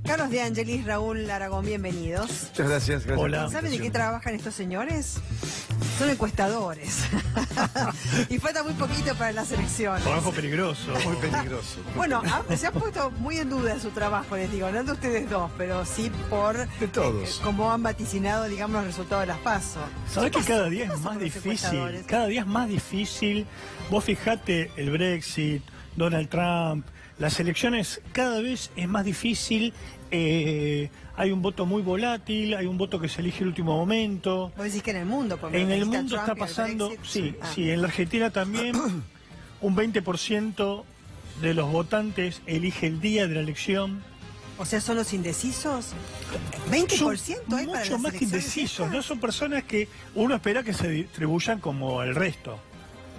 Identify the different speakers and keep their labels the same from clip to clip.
Speaker 1: Carlos De Angelis, Raúl Aragón, bienvenidos.
Speaker 2: Muchas gracias.
Speaker 3: Hola.
Speaker 1: ¿Saben de qué trabajan estos señores? Son encuestadores. Y falta muy poquito para las elecciones.
Speaker 3: Trabajo peligroso.
Speaker 2: Muy peligroso.
Speaker 1: Bueno, se han puesto muy en duda su trabajo, les digo, no de ustedes dos, pero sí por
Speaker 2: De todos.
Speaker 1: cómo han vaticinado, digamos, los resultados de las PASO.
Speaker 3: ¿Sabés que cada día es
Speaker 1: pasa
Speaker 3: más
Speaker 1: con los
Speaker 3: difícil?
Speaker 1: encuestadores?
Speaker 3: Cada día es más difícil. Vos fijate el Brexit, Donald Trump, las elecciones cada vez es más difícil. Hay un voto muy volátil, hay un voto que se elige el último momento.
Speaker 1: Vos decís que en el mundo, porque
Speaker 3: En el
Speaker 1: está
Speaker 3: mundo
Speaker 1: Trump
Speaker 3: está
Speaker 1: y el
Speaker 3: pasando,
Speaker 1: Brexit.
Speaker 3: sí,
Speaker 1: Ah.
Speaker 3: sí, en la Argentina también un 20% de los votantes elige el día de la elección.
Speaker 1: O sea, ¿son los indecisos? 20% hay para
Speaker 3: Mucho
Speaker 1: las
Speaker 3: más que
Speaker 1: elecciones
Speaker 3: indecisos,
Speaker 1: estas.
Speaker 3: no son personas que uno espera que se distribuyan como el resto.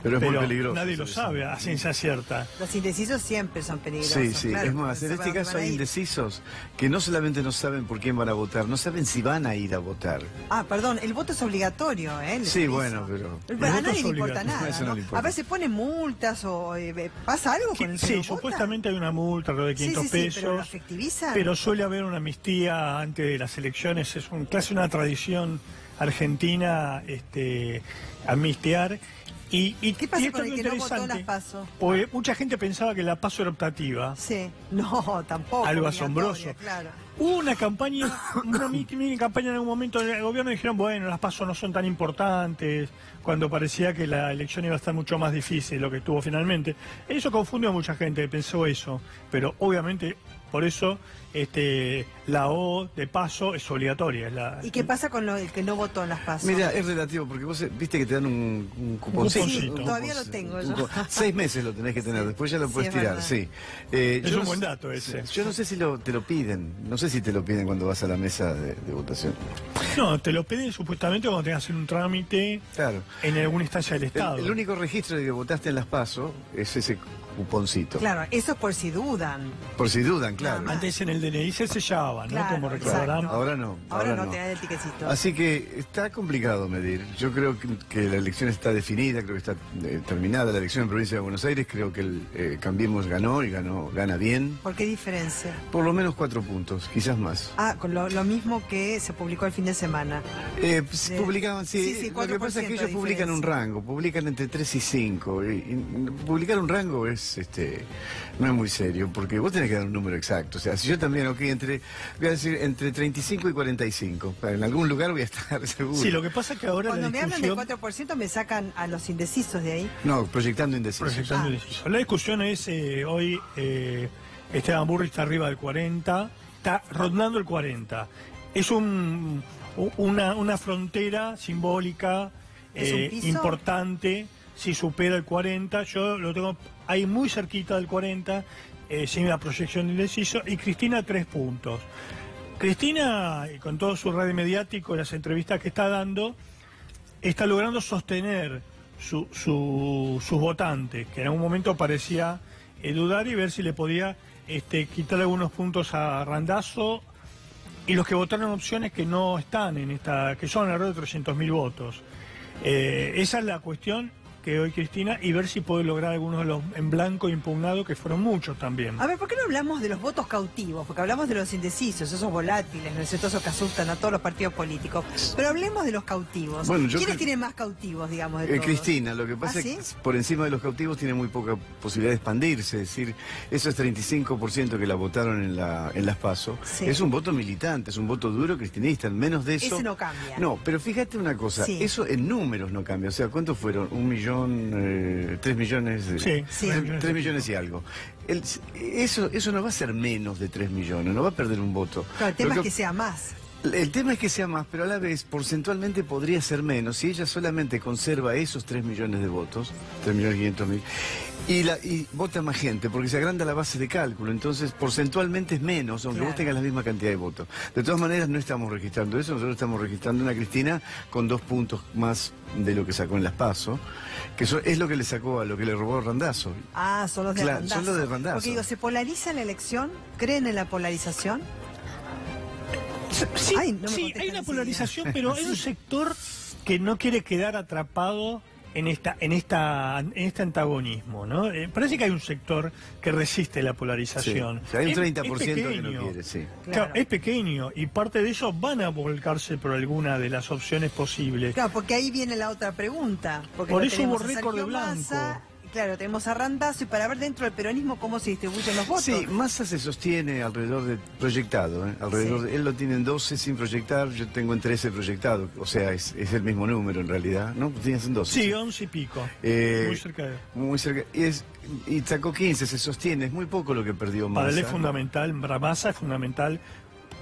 Speaker 2: Pero es muy
Speaker 3: Pero
Speaker 2: peligroso.
Speaker 3: nadie lo sabe a ciencia cierta.
Speaker 1: Los indecisos siempre son peligrosos.
Speaker 2: Sí, sí.
Speaker 1: claro,
Speaker 2: Es más,
Speaker 1: porque
Speaker 2: en este
Speaker 1: van
Speaker 2: caso
Speaker 1: a
Speaker 2: hay
Speaker 1: ir.
Speaker 2: indecisos que no solamente no saben por quién van a votar, no saben si van a ir a votar.
Speaker 1: Ah, perdón, el voto es obligatorio, ¿eh? El
Speaker 2: Sí,
Speaker 1: servicio.
Speaker 2: bueno, pero...
Speaker 1: Pero
Speaker 3: El
Speaker 1: a
Speaker 3: voto
Speaker 1: nadie
Speaker 3: es
Speaker 1: le importa
Speaker 3: obligatorio.
Speaker 1: nada,
Speaker 2: Eso no
Speaker 1: ¿no?
Speaker 2: le importa.
Speaker 1: A veces ponen multas o pasa algo con el que
Speaker 3: Sí,
Speaker 1: no vota.
Speaker 3: supuestamente hay una multa alrededor de 500
Speaker 1: sí,
Speaker 3: pesos.
Speaker 1: pero lo efectivizan.
Speaker 3: Pero suele haber una amnistía antes de las elecciones, es casi una tradición argentina amnistiar. Y
Speaker 1: ¿Qué pasa
Speaker 3: esto
Speaker 1: con el
Speaker 3: es
Speaker 1: que no votó
Speaker 3: interesante,
Speaker 1: las PASO?
Speaker 3: porque mucha gente pensaba que la PASO era optativa.
Speaker 1: Sí, no, tampoco.
Speaker 3: Algo
Speaker 1: obligatoria,
Speaker 3: asombroso.
Speaker 1: Claro.
Speaker 3: Hubo una campaña, una mini campaña en algún momento del gobierno, dijeron, bueno, las PASO no son tan importantes, cuando parecía que la elección iba a estar mucho más difícil, lo que estuvo finalmente. Eso confundió a mucha gente, pensó eso, pero obviamente por eso la O de PASO es obligatoria.
Speaker 1: ¿Y qué pasa con el que no votó en las PASO?
Speaker 2: Mira, es relativo, porque vos viste que te dan un cuponcito.
Speaker 3: cuponcito.
Speaker 1: Sí, todavía lo tengo yo.
Speaker 2: 6 meses lo tenés que tener, después ya lo
Speaker 1: Sí,
Speaker 2: puedes
Speaker 1: es
Speaker 2: tirar,
Speaker 1: verdad.
Speaker 2: sí.
Speaker 3: Es
Speaker 2: Yo
Speaker 3: un
Speaker 2: no
Speaker 3: buen
Speaker 2: sé-
Speaker 3: dato ese.
Speaker 2: Yo no sé si te lo piden, no sé si te lo piden cuando vas a la mesa de votación.
Speaker 3: No, te lo piden supuestamente cuando tengas que hacer un trámite
Speaker 2: Claro.
Speaker 3: en alguna instancia del Estado.
Speaker 2: El único registro de que votaste en las PASO es ese cuponcito.
Speaker 1: Claro, eso es por si dudan.
Speaker 2: Por si dudan, claro.
Speaker 1: Nada
Speaker 3: Antes en el DNI se sellaba, ¿no?
Speaker 1: Claro,
Speaker 3: Como recordarán.
Speaker 1: exacto.
Speaker 2: Ahora no.
Speaker 1: Ahora no te dan el tiquecito.
Speaker 2: Así que está complicado medir. Yo creo que la elección está definida, creo que está terminada la elección en provincia de Buenos Aires. Creo que el Cambiemos ganó y gana bien.
Speaker 1: ¿Por qué diferencia?
Speaker 2: Por lo menos 4 puntos, quizás más.
Speaker 1: Ah, con lo mismo que se publicó el fin de semana.
Speaker 2: Publicaban, sí,
Speaker 1: sí,
Speaker 2: lo que pasa es que
Speaker 1: 4%
Speaker 2: ellos
Speaker 1: de
Speaker 2: publican un
Speaker 1: diferencia.
Speaker 2: rango, publican entre 3 y 5. Y publicar un rango es no es muy serio, porque vos tenés que dar un número exacto. O sea, si yo también, voy a decir entre 35 y 45. En algún lugar voy a estar seguro.
Speaker 3: Sí, lo que pasa es que ahora
Speaker 1: Cuando
Speaker 3: la
Speaker 1: me hablan del
Speaker 3: discusión...
Speaker 1: 4% me sacan a los indecisos de ahí.
Speaker 2: No, proyectando indecisos.
Speaker 3: Proyectando
Speaker 1: Ah.
Speaker 3: indeciso. La discusión es hoy Esteban Burri está arriba del 40, está rondando el 40. Es una frontera simbólica
Speaker 1: ¿Es un piso?
Speaker 3: importante. Si supera el 40, yo lo tengo ahí muy cerquita del 40, sin la proyección de indeciso, y Cristina 3 puntos. Cristina, con todo su radio mediático, las entrevistas que está dando, está logrando sostener sus votantes, que en algún momento parecía dudar y ver si le podía quitar algunos puntos a Randazzo y los que votaron opciones que no están en esta, que son alrededor de 300.000 votos. Esa es la cuestión que hoy Cristina, y ver si puede lograr algunos de los en blanco impugnados, que fueron muchos también.
Speaker 1: A ver, ¿por qué no hablamos de los votos cautivos? Porque hablamos de los indecisos, esos volátiles, ¿no es cierto? Esos que asustan a todos los partidos políticos. Pero hablemos de los cautivos.
Speaker 2: Bueno, yo
Speaker 1: ¿Quiénes
Speaker 2: creo-
Speaker 1: tienen más cautivos, digamos, de todos?
Speaker 2: Cristina, lo que
Speaker 1: ¿Ah,
Speaker 2: pasa es
Speaker 1: sí?
Speaker 2: que por encima de los cautivos tiene muy poca posibilidad de expandirse, es decir, esos 35% que la votaron en las PASO,
Speaker 1: Sí.
Speaker 2: es un voto militante, es un voto duro cristinista, en menos de eso...
Speaker 1: Ese no cambia.
Speaker 2: No, pero fíjate una cosa,
Speaker 1: Sí.
Speaker 2: eso en números no cambia, o sea, ¿cuántos fueron? 1 millón, 3 millones...
Speaker 3: Sí,
Speaker 1: Sí.
Speaker 2: 3 millones y algo. Eso no va a ser menos de 3 millones, no va a perder un voto.
Speaker 1: Claro, el tema
Speaker 2: Lo
Speaker 1: es que sea más.
Speaker 2: El tema es que sea más, pero a la vez porcentualmente podría ser menos si ella solamente conserva esos 3 millones de votos, 3.500.000, y vota más gente, porque se agranda la base de cálculo, entonces porcentualmente es menos, aunque
Speaker 1: Claro.
Speaker 2: vos tengas la misma cantidad de votos. De todas maneras no estamos registrando eso, nosotros estamos registrando una Cristina con 2 puntos más de lo que sacó en las PASO, que es lo que le sacó a lo que le robó Randazzo.
Speaker 1: Ah, son los de
Speaker 2: Claro,
Speaker 1: Randazzo.
Speaker 2: son los de Randazzo.
Speaker 1: Porque digo, ¿se polariza la elección? ¿Creen en la polarización?
Speaker 3: Sí,
Speaker 1: Ay, no me
Speaker 3: sí,
Speaker 1: contestan
Speaker 3: hay una
Speaker 1: enseguida.
Speaker 3: polarización, pero hay un sector que no quiere quedar atrapado en este antagonismo, ¿no? Parece que hay un sector que resiste la polarización.
Speaker 2: Sí. O sea, hay un 30% que
Speaker 3: pequeño.
Speaker 2: no quiere, sí.
Speaker 3: Claro, es pequeño y parte de ellos van a volcarse por alguna de las opciones posibles.
Speaker 1: Claro, porque ahí viene la otra pregunta. Porque
Speaker 3: Por
Speaker 1: lo
Speaker 3: eso
Speaker 1: tenemos
Speaker 3: hubo
Speaker 1: a
Speaker 3: récord de
Speaker 1: Sergio
Speaker 3: Blanco.
Speaker 1: Massa, claro, tenemos a Randazzo, y para ver dentro del peronismo cómo se distribuyen los votos.
Speaker 2: Sí, Massa se sostiene alrededor de proyectado, alrededor
Speaker 1: Sí.
Speaker 2: él lo tiene en 12 sin proyectar, yo tengo en 13 proyectado, o sea, es el mismo número en realidad, ¿no? Tienes en 12.
Speaker 3: Sí, 11 y pico. Muy cerca de...
Speaker 2: Muy cerca. Y sacó 15, se sostiene, es muy poco lo que perdió Massa.
Speaker 3: Para él es fundamental, para Massa es fundamental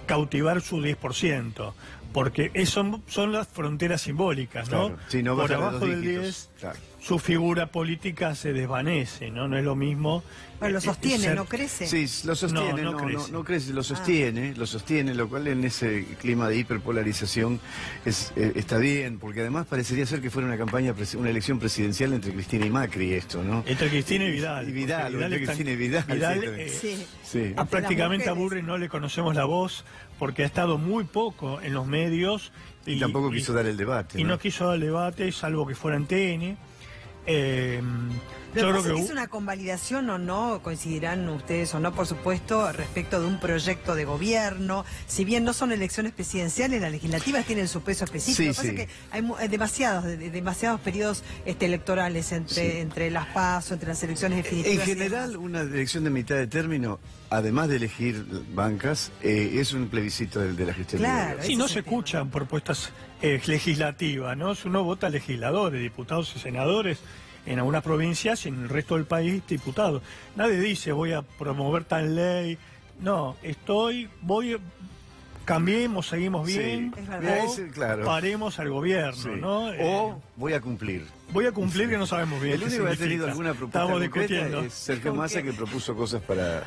Speaker 3: cautivar su 10%, porque son las fronteras simbólicas, ¿no?
Speaker 2: Claro. Sí, no
Speaker 3: por
Speaker 2: baja de
Speaker 3: abajo
Speaker 2: dos
Speaker 3: del
Speaker 2: dígitos.
Speaker 3: 10,
Speaker 2: Claro.
Speaker 3: su figura política se desvanece, ¿no? No es lo mismo.
Speaker 1: Bueno, lo sostiene,
Speaker 3: ser-
Speaker 1: no crece.
Speaker 2: Sí, lo sostiene,
Speaker 3: No, no crece.
Speaker 2: no crece, lo sostiene, lo cual en ese clima de hiperpolarización está bien, porque además parecería ser que fuera una elección presidencial entre Cristina y Macri esto, ¿no?
Speaker 3: Entre Cristina y Vidal.
Speaker 2: Y Vidal,
Speaker 3: porque
Speaker 2: entre Cristina y Vidal.
Speaker 3: Vidal,
Speaker 2: sí, también.
Speaker 1: Sí.
Speaker 2: Sí.
Speaker 3: prácticamente a
Speaker 1: mujeres.
Speaker 3: Burri no le conocemos la voz porque ha estado muy poco en los medios.
Speaker 2: Y tampoco quiso dar el debate.
Speaker 3: Y no quiso dar el debate, salvo que fuera en TN.
Speaker 1: Pero
Speaker 3: Yo
Speaker 1: pasa
Speaker 3: creo
Speaker 1: que
Speaker 3: que
Speaker 1: es una convalidación o no, coincidirán ustedes o no, por supuesto, respecto de un proyecto de gobierno. Si bien no son elecciones presidenciales, las legislativas tienen su peso específico.
Speaker 2: Sí,
Speaker 1: Lo que pasa
Speaker 2: sí.
Speaker 1: es que hay demasiados periodos electorales entre las PASO, entre las elecciones
Speaker 2: En
Speaker 1: definitivas. y
Speaker 2: general,
Speaker 1: demás.
Speaker 2: una elección de mitad de término, además de elegir bancas, es un plebiscito de la gestión.
Speaker 1: Claro.
Speaker 2: de gobierno.
Speaker 3: Sí,
Speaker 1: ese
Speaker 3: no
Speaker 1: es
Speaker 3: se
Speaker 1: el tema.
Speaker 3: escuchan propuestas legislativas, ¿no? Uno vota legisladores, diputados y senadores en algunas provincias y en el resto del país diputados. Nadie dice voy a promover tal ley. No, cambiemos, seguimos
Speaker 2: Sí,
Speaker 3: bien,
Speaker 1: es verdad.
Speaker 3: o
Speaker 2: Claro.
Speaker 3: paremos al gobierno,
Speaker 2: Sí.
Speaker 3: ¿no?
Speaker 2: O voy a cumplir.
Speaker 3: Voy a cumplir que no sabemos bien.
Speaker 2: El
Speaker 3: qué
Speaker 2: único que ha tenido
Speaker 3: significa.
Speaker 2: alguna propuesta
Speaker 3: Estamos
Speaker 2: concreta
Speaker 3: discutiendo.
Speaker 2: es Sergio
Speaker 1: ¿Con
Speaker 2: Massa,
Speaker 1: qué?
Speaker 2: que propuso cosas para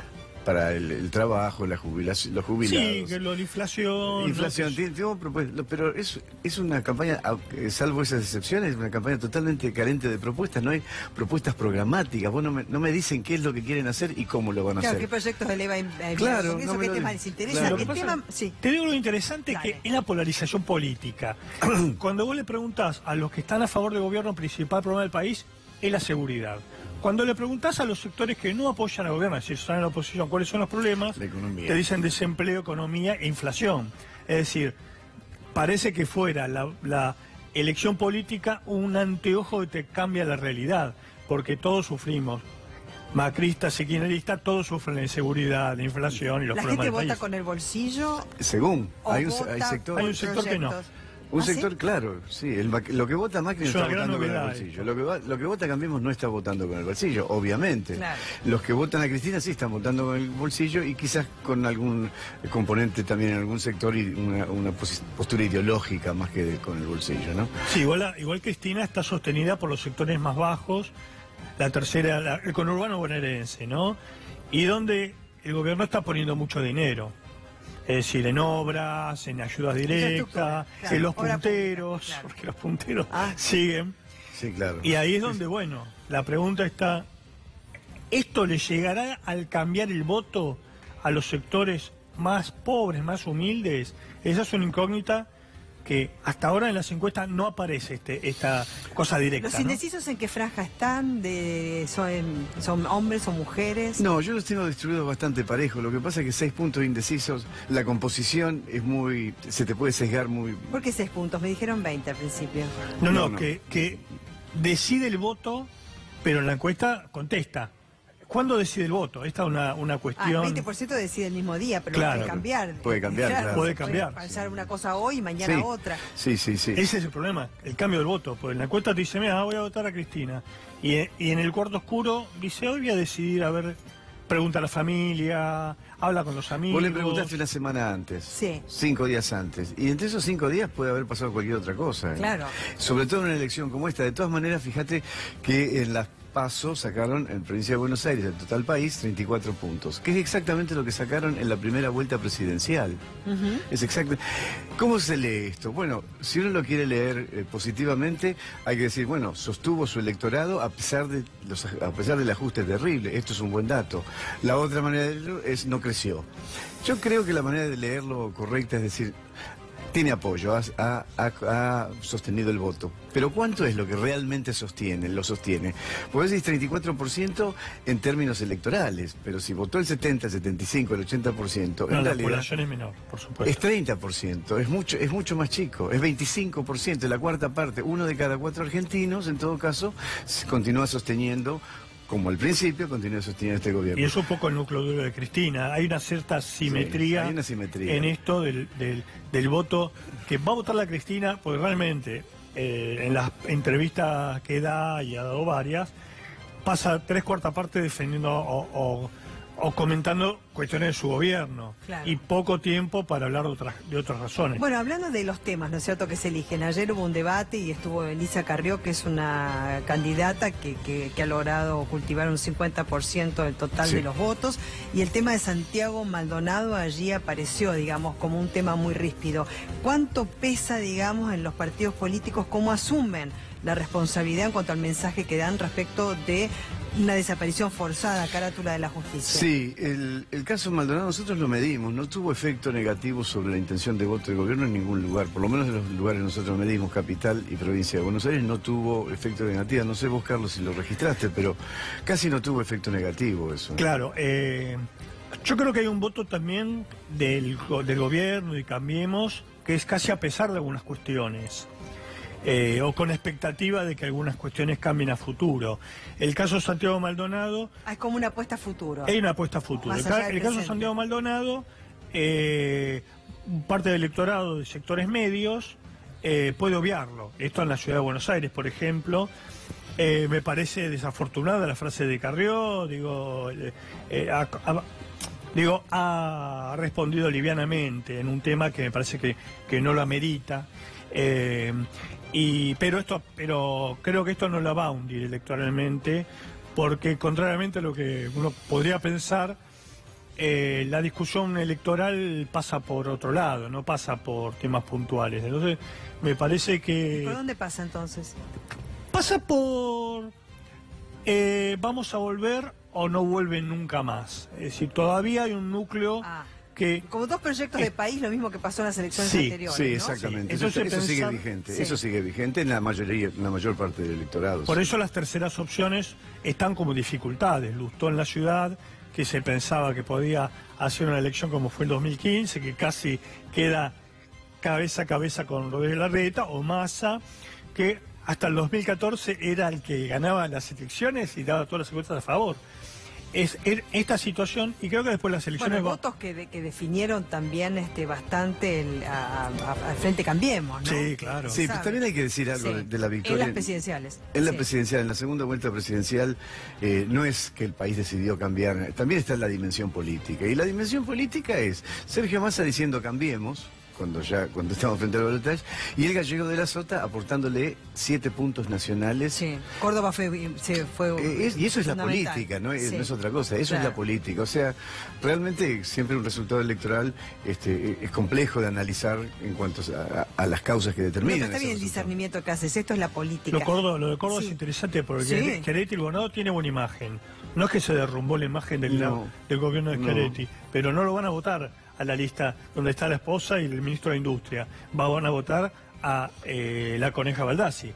Speaker 2: el trabajo, la jubilación, los jubilados.
Speaker 3: Sí, que la inflación.
Speaker 2: Inflación,
Speaker 3: ¿no?
Speaker 2: tengo propuestas, pero es una campaña, salvo esas excepciones, es una campaña totalmente carente de propuestas, no hay propuestas programáticas, vos no me dicen qué es lo que quieren hacer y cómo lo van a
Speaker 1: Claro,
Speaker 2: hacer.
Speaker 1: ¿qué proyectos de ley va a enviar?
Speaker 2: Claro,
Speaker 1: Porque eso
Speaker 2: no me
Speaker 1: qué
Speaker 2: lo
Speaker 1: temas
Speaker 2: digas.
Speaker 1: les interesa.
Speaker 2: Claro.
Speaker 3: Lo que
Speaker 1: El
Speaker 3: pasa-
Speaker 1: tema, sí.
Speaker 3: Te digo lo interesante
Speaker 1: Dale.
Speaker 3: que es la polarización política. Cuando vos le preguntás a los que están a favor del gobierno, el principal problema del país es la seguridad. Cuando le preguntás a los sectores que no apoyan al gobierno, si están en la oposición, cuáles son los problemas,
Speaker 2: La economía.
Speaker 3: te dicen desempleo, economía e inflación. Es decir, parece que fuera la elección política un anteojo que te cambia la realidad, porque todos sufrimos. Macristas y kirchneristas, todos sufren de inseguridad, de inflación y los
Speaker 1: ¿La
Speaker 3: problemas
Speaker 1: gente
Speaker 3: del
Speaker 1: vota
Speaker 3: país.
Speaker 1: con el bolsillo
Speaker 2: Según,
Speaker 1: o
Speaker 2: hay
Speaker 1: vota
Speaker 2: sector,
Speaker 1: por
Speaker 3: Hay un sector que no.
Speaker 1: proyectos?
Speaker 2: un
Speaker 1: ¿Ah, sí?
Speaker 2: sector, claro, sí, lo que vota Macri no
Speaker 3: Es
Speaker 2: está
Speaker 3: una gran
Speaker 2: votando con el
Speaker 3: novedad
Speaker 2: bolsillo.
Speaker 3: esto.
Speaker 2: Lo que vota Cambiemos no está votando con el bolsillo, obviamente.
Speaker 1: Claro.
Speaker 2: Los que votan a Cristina sí están votando con el bolsillo y quizás con algún componente también en algún sector y una postura ideológica más que con el bolsillo, ¿no?
Speaker 3: Sí, igual Cristina está sostenida por los sectores más bajos, la tercera, el conurbano bonaerense, ¿no? Y donde el gobierno está poniendo mucho dinero. Es decir, en obras, en ayudas directas,
Speaker 1: claro,
Speaker 3: en los
Speaker 1: obra
Speaker 3: punteros,
Speaker 1: pública, claro.
Speaker 3: porque los punteros
Speaker 1: Ah.
Speaker 3: siguen.
Speaker 2: Sí, claro.
Speaker 3: Y ahí es donde, bueno, la pregunta está, ¿esto le llegará al cambiar el voto a los sectores más pobres, más humildes? Esa es una incógnita que hasta ahora en las encuestas no aparece esta cosa directa.
Speaker 1: ¿Los
Speaker 3: ¿no?
Speaker 1: indecisos en qué franja están? ¿Son hombres o mujeres?
Speaker 2: No, yo los tengo distribuidos bastante parejo. Lo que pasa es que 6 puntos indecisos, la composición es se te puede sesgar muy.
Speaker 1: ¿Por qué 6 puntos? Me dijeron 20 al principio.
Speaker 3: No,
Speaker 2: No.
Speaker 3: que decide el voto, pero en la encuesta contesta. ¿Cuándo decide el voto? Esta es una
Speaker 1: Ah, el
Speaker 3: cuestión...
Speaker 1: 20% decide el mismo día, pero
Speaker 3: Claro.
Speaker 1: puede cambiar.
Speaker 2: Puede cambiar, claro.
Speaker 3: Puede cambiar,
Speaker 1: Pasar una cosa hoy y mañana
Speaker 2: Sí.
Speaker 1: otra.
Speaker 2: Sí.
Speaker 3: Ese es el problema, el cambio del voto. Porque en la encuesta te dice, mira, voy a votar a Cristina. Y en el cuarto oscuro dice, hoy voy a decidir, a ver, pregunta a la familia, habla con los amigos.
Speaker 2: Vos le preguntaste una semana antes.
Speaker 1: Sí.
Speaker 2: 5 días antes. Y entre esos 5 días puede haber pasado cualquier otra cosa.
Speaker 1: Claro.
Speaker 2: Sobre todo en una elección como esta. De todas maneras, fíjate que en las PASO sacaron en Provincia de Buenos Aires, el total país, 34 puntos. Que es exactamente lo que sacaron en la primera vuelta presidencial. Es exacto. ¿Cómo se lee esto? Bueno, si uno lo quiere leer positivamente, hay que decir, bueno, sostuvo su electorado a pesar del ajuste terrible. Esto es un buen dato. La otra manera de leerlo es no creció. Yo creo que la manera de leerlo correcta es decir, tiene apoyo, ha sostenido el voto. Pero ¿cuánto es lo que realmente lo sostiene? Pues decís 34% en términos electorales, pero si votó el 70, el 75, el 80%,
Speaker 3: No,
Speaker 2: en
Speaker 3: la
Speaker 2: realidad
Speaker 3: población es menor, por supuesto.
Speaker 2: es 30%, es mucho más chico, es 25%, la cuarta parte. 1 de cada 4 argentinos, en todo caso, continúa sosteniendo, como al principio, continúa sosteniendo este gobierno.
Speaker 3: Y es un poco el núcleo duro de Cristina. Hay una cierta simetría,
Speaker 2: hay una simetría
Speaker 3: en esto del voto que va a votar la Cristina, porque realmente en las entrevistas que da, y ha dado varias, pasa 3/4 parte defendiendo o comentando cuestiones de su gobierno.
Speaker 1: Claro.
Speaker 3: Y poco tiempo para hablar de otras razones.
Speaker 1: Bueno, hablando de los temas, ¿no es cierto?, que se eligen. Ayer hubo un debate y estuvo Elisa Carrió, que es una candidata que ha logrado cultivar un 50% del total de los votos. Y el tema de Santiago Maldonado allí apareció, digamos, como un tema muy ríspido. ¿Cuánto pesa, digamos, en los partidos políticos, cómo asumen la responsabilidad en cuanto al mensaje que dan respecto de una desaparición forzada, carátula de la justicia?
Speaker 2: Sí, el caso Maldonado nosotros lo medimos, no tuvo efecto negativo sobre la intención de voto del gobierno en ningún lugar, por lo menos en los lugares nosotros medimos, capital y provincia de Buenos Aires, no tuvo efecto negativo. No sé vos, Carlos, si lo registraste, pero casi no tuvo efecto negativo eso.
Speaker 3: Claro, yo creo que hay un voto también del gobierno y Cambiemos, que es casi a pesar de algunas cuestiones. O con expectativa de que algunas cuestiones cambien a futuro. El caso de Santiago Maldonado...
Speaker 1: Es como una apuesta a futuro.
Speaker 3: Hay una apuesta a futuro. El caso de Santiago Maldonado, parte del electorado de sectores medios puede obviarlo. Esto en la ciudad de Buenos Aires, por ejemplo. Me parece desafortunada la frase de Carrió, ha respondido livianamente en un tema que me parece que no lo amerita. Pero creo que esto no la va a hundir electoralmente, porque contrariamente a lo que uno podría pensar, la discusión electoral pasa por otro lado, no pasa por temas puntuales. Entonces, me parece que...
Speaker 1: ¿Por dónde pasa entonces?
Speaker 3: Pasa por... vamos a volver o no vuelven nunca más. Es decir, todavía hay un núcleo...
Speaker 1: Como dos proyectos de país, lo mismo que pasó en las elecciones anteriores.
Speaker 2: Sí, exactamente.
Speaker 3: Sí.
Speaker 2: Eso sigue vigente. Sí. Eso sigue vigente en la mayor parte del electorado.
Speaker 3: Por eso las terceras opciones están como dificultades. Lustó en la ciudad, que se pensaba que podía hacer una elección como fue en 2015, que casi queda cabeza a cabeza con Rodríguez Larreta, o Massa, que hasta el 2014 era el que ganaba las elecciones y daba todas las encuestas a favor. Es esta situación, y creo que después las elecciones...
Speaker 1: Bueno, votos que definieron también bastante al Frente Cambiemos, ¿no?
Speaker 3: Sí, claro.
Speaker 2: Sí, pero también hay que decir algo de la victoria.
Speaker 1: En las presidenciales.
Speaker 2: En la presidencial, en la segunda vuelta presidencial, no es que el país decidió cambiar, también está la dimensión política. Y la dimensión política es Sergio Massa diciendo cambiemos, cuando estamos frente al balotaje, y el Gallego de la Sota aportándole 7 puntos nacionales.
Speaker 1: Sí, Córdoba fue
Speaker 2: y eso es la política, no es otra cosa, eso es la política. O sea, realmente siempre un resultado electoral es complejo de analizar en cuanto a las causas que determinan.
Speaker 1: Está bien el discernimiento que haces, esto es la política.
Speaker 3: Lo de Córdoba es interesante porque Schiaretti, el gobernador, tiene buena imagen. No es que se derrumbó la imagen del gobierno de Schiaretti, pero no lo van a votar a la lista donde está la esposa y el ministro de Industria. Van a votar a la Coneja Baldassi.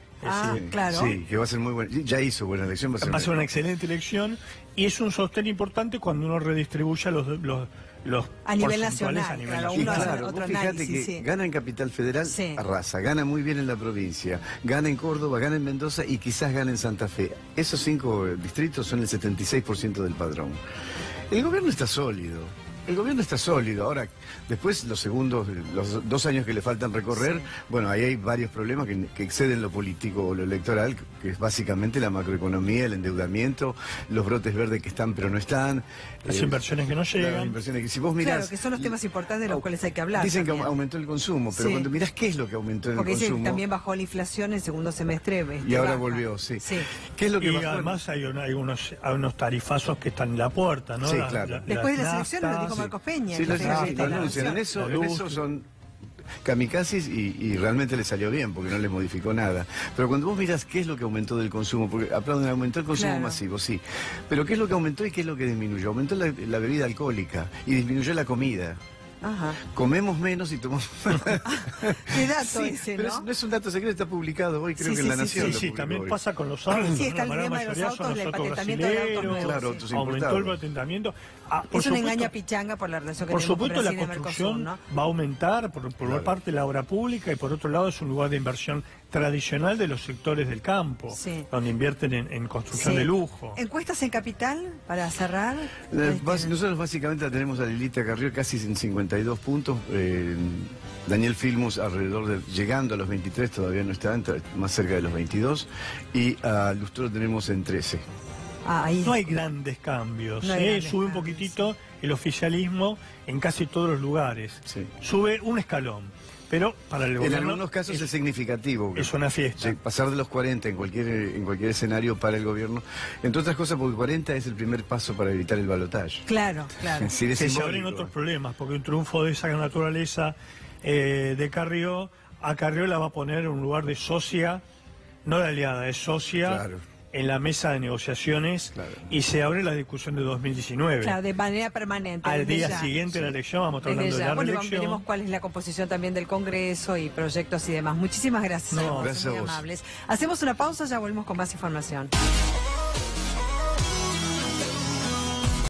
Speaker 1: Claro.
Speaker 2: Sí, que va a ser muy buena. Ya hizo buena elección. Va
Speaker 3: a ser una excelente elección, y es un sostén importante cuando uno redistribuye los
Speaker 1: a nivel nacional.
Speaker 2: Vos fíjate que gana en Capital Federal, arrasa, gana muy bien en la provincia, gana en Córdoba, gana en Mendoza y quizás gana en Santa Fe. Esos 5 distritos son el 76% del padrón. El gobierno está sólido. Ahora, después los 2 años que le faltan recorrer, bueno, ahí hay varios problemas que exceden lo político o lo electoral, que es básicamente la macroeconomía, el endeudamiento, los brotes verdes que están pero no están.
Speaker 3: Las inversiones que no llegan.
Speaker 2: Las inversiones que, si vos mirás,
Speaker 1: claro, que son los temas importantes de los cuales hay que hablar.
Speaker 2: Dicen
Speaker 1: también
Speaker 2: que aumentó el consumo, pero cuando mirás qué es lo que aumentó en el consumo...
Speaker 1: Porque también bajó la inflación en el segundo semestre.
Speaker 2: Y ahora volvió, sí. ¿Qué es lo que
Speaker 3: bajó? Además hay unos tarifazos que están en la puerta, ¿no?
Speaker 2: Sí, claro.
Speaker 1: Después de las elecciones lo dijo Marcos Peña.
Speaker 2: Sí, lo anuncian. En eso son kamikazes y realmente le salió bien porque no le modificó nada. Pero cuando vos mirás qué es lo que aumentó del consumo, porque aplauden, aumentó el consumo masivo, sí. Pero qué es lo que aumentó y qué es lo que disminuyó. Aumentó la bebida alcohólica y disminuyó la comida.
Speaker 1: Ajá.
Speaker 2: Comemos menos y tomamos más.
Speaker 1: Qué dato
Speaker 2: Sí,
Speaker 1: ese,
Speaker 2: pero
Speaker 1: ¿no?
Speaker 2: no es un dato secreto, está publicado hoy, creo
Speaker 1: Sí,
Speaker 2: que
Speaker 1: sí,
Speaker 2: en La
Speaker 1: sí,
Speaker 2: Nación.
Speaker 3: Sí,
Speaker 2: lo
Speaker 3: sí,
Speaker 2: publicó
Speaker 3: también
Speaker 2: hoy.
Speaker 3: pasa con los autos.
Speaker 1: Sí, está el
Speaker 3: La gran
Speaker 1: tema de los
Speaker 3: mayoría
Speaker 1: autos,
Speaker 3: son
Speaker 1: el
Speaker 3: los autos
Speaker 1: patentamiento de autos
Speaker 3: brasileros,
Speaker 1: nuevos.
Speaker 2: Claro,
Speaker 1: Sí.
Speaker 2: autos
Speaker 3: aumentó el
Speaker 2: importados.
Speaker 3: patentamiento.
Speaker 1: Es una engaña pichanga por la relación que
Speaker 3: Por
Speaker 1: tenemos
Speaker 3: supuesto,
Speaker 1: con
Speaker 3: la
Speaker 1: Brasil y Mercosur,
Speaker 3: construcción
Speaker 1: ¿no?
Speaker 3: va a aumentar, por una
Speaker 2: Claro.
Speaker 3: parte la obra pública y por otro lado es un lugar de inversión tradicional de los sectores del campo,
Speaker 1: Sí.
Speaker 3: donde invierten en construcción
Speaker 1: Sí.
Speaker 3: de lujo.
Speaker 1: ¿Encuestas en Capital para cerrar?
Speaker 2: Nosotros básicamente la tenemos a Lilita Carrió casi en 52 puntos. Daniel Filmus alrededor de, llegando a los 23, todavía no está, más cerca de los 22. Y a Lustó lo tenemos en 13.
Speaker 1: Ahí.
Speaker 3: No hay grandes cambios,
Speaker 1: No hay grandes
Speaker 3: sube un
Speaker 1: cambios,
Speaker 3: poquitito el oficialismo en casi todos los lugares.
Speaker 2: Sí.
Speaker 3: Sube un escalón, pero para el
Speaker 2: En
Speaker 3: gobierno
Speaker 2: algunos casos es significativo.
Speaker 3: es una fiesta.
Speaker 2: Sí, pasar de los 40 en cualquier escenario para el gobierno. Entre otras cosas porque 40 es el primer paso para evitar el balotaje.
Speaker 1: Claro, claro.
Speaker 2: Es decir, es
Speaker 3: Que se
Speaker 2: simbólico.
Speaker 3: abren otros problemas, porque un triunfo de esa naturaleza de Carrió, a Carrió la va a poner en un lugar de socia, no de aliada, es socia
Speaker 2: Claro.
Speaker 3: en la mesa de negociaciones
Speaker 2: Claro.
Speaker 3: y se abre la discusión de 2019.
Speaker 1: Claro, de manera permanente.
Speaker 3: Al
Speaker 1: desde
Speaker 3: día
Speaker 1: ya.
Speaker 3: siguiente de la elección, vamos a estar
Speaker 1: Desde
Speaker 3: hablando de
Speaker 1: ya.
Speaker 3: la
Speaker 1: Bueno,
Speaker 3: reelección.
Speaker 1: veremos cuál es la composición también del Congreso y proyectos y demás. Muchísimas gracias.
Speaker 3: No,
Speaker 1: a vos,
Speaker 2: gracias
Speaker 1: muy
Speaker 2: a vos.
Speaker 1: amables. Hacemos una pausa, ya volvemos con más información.